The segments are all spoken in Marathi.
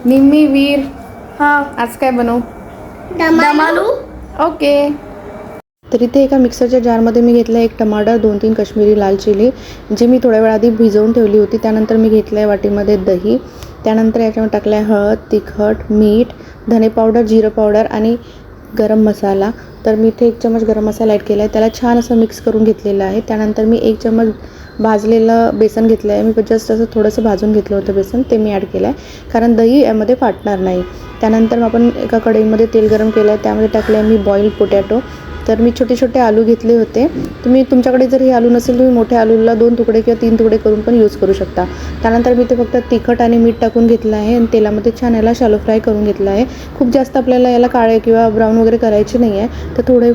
निम्मी वीर हां आज काय बनवू? दमालू. ओके. तर इथे एका मिक्सरच्या जारमध्ये मी घेतला एक टमाटर, 2-3 काश्मीरी लाल चिली जी मी थोड्या वेळ आधी भिजवून ठेवली होती. त्यानंतर मी घेतलं आहे वाटीमध्ये दही. त्यानंतर याच्यामध्ये टाकलं आहे हळद, तिखट, मीठ, धने पावडर, जिरं पावडर आणि गरम मसाला. तर मी इथे 1 चमच गरम मसाला ॲड केला आहे. त्याला छान असं मिक्स करून घेतलेलं आहे. त्यानंतर मी 1 चमच भाजलेलं बेसन घेतलं आहे. मी जस्ट असं थोडंसं भाजून घेतलं होतं बेसन, ते मी ॲड केलं आहे कारण दही यामध्ये फाटणार नाही. त्यानंतर आपण एका कढईमध्ये तेल गरम केलं आहे. त्यामध्ये टाकले आहे मी बॉइल्ड पोटॅटो. तर मी छोटे छोटे आलू घेतले होते. तुमच्याकडे जर हे आलू नसेल तुम्ही मोठ्या आलूला 2 तुकडे किंवा 3 तुकडे करून पण यूज करू शकता. त्यानंतर मी ते फक्त तिखट आणि मीठ टाकून घेतलं आहे आणि तेलामध्ये छान याला शॅलो फ्राय करून घेतलं आहे. खूप जास्त आपल्याला याला काळे किंवा ब्राऊन वगैरे करायचे नाही आहे. तर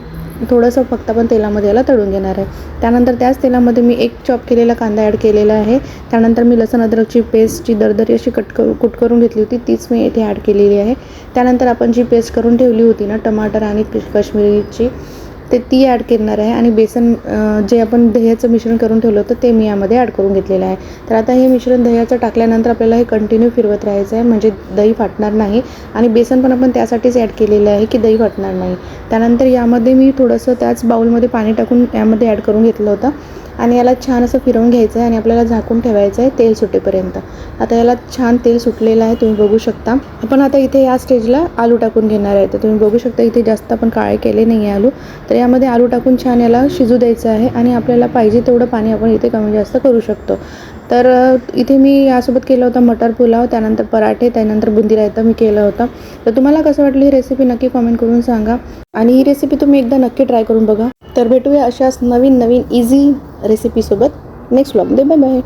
थोडंसं फक्त आपण तेलामध्ये याला तळून घेणार आहे. त्यानंतर त्याच तेलामध्ये मी 1 चॉप केलेला कांदा ॲड केलेला आहे. त्यानंतर मी लसूण अद्रकची पेस्टची दरदरी अशी कुट करून घेतली होती, तीच मी इथे ॲड केलेली आहे. त्यानंतर आपण जी पेस्ट करून ठेवली होती ना टमाटर आणि काश्मीरीची ती ॲड करणार आहे आणि बेसन जे आपण दह्याचं मिश्रण करून ठेवलं होतं ते मी यामध्ये ॲड करून घेतलेलं आहे. तर आता हे मिश्रण दह्याचं टाकल्यानंतर आपल्याला हे कंटिन्यू फिरवत राहायचं आहे म्हणजे दही फाटणार नाही आणि बेसन पण आपण त्यासाठीच ॲड केलेलं आहे की दही फाटणार नाही. त्यानंतर यामध्ये मी थोडंसं त्याच बाउलमध्ये पाणी टाकून यामध्ये ॲड करून घेतलं होतं आणि याला छान असं फिरवून घ्यायचं आहे आणि आपल्याला झाकून ठेवायचं आहे तेल सुटेपर्यंत. आता याला छान तेल सुटलेलं आहे, तुम्ही बघू शकता. आपण आता इथे या स्टेजला आलू टाकून घेणार आहे. तर तुम्ही बघू शकता इथे जास्त आपण काळे केले नाही आहे आलू. तर यामध्ये आलू टाकून छान याला शिजू द्यायचं आहे आणि आपल्याला पाहिजे तेवढं पाणी आपण इथे कमी जास्त करू शकतो. तर इथे मी यासोबत केलं होतं मटर पुलाव, त्यानंतर पराठे, त्यानंतर बुंदी रायता मी केलं होतं. तर तुम्हाला कसं वाटलं ही रेसिपी नक्की कमेंट करून सांगा आणि ही रेसिपी तुम्ही एकदा नक्की ट्राय करून बघा. तर भेटूया अशाच नवीन इझी रेसिपीसोबत नेक्स्ट व्लॉगमध्ये. Bye bye.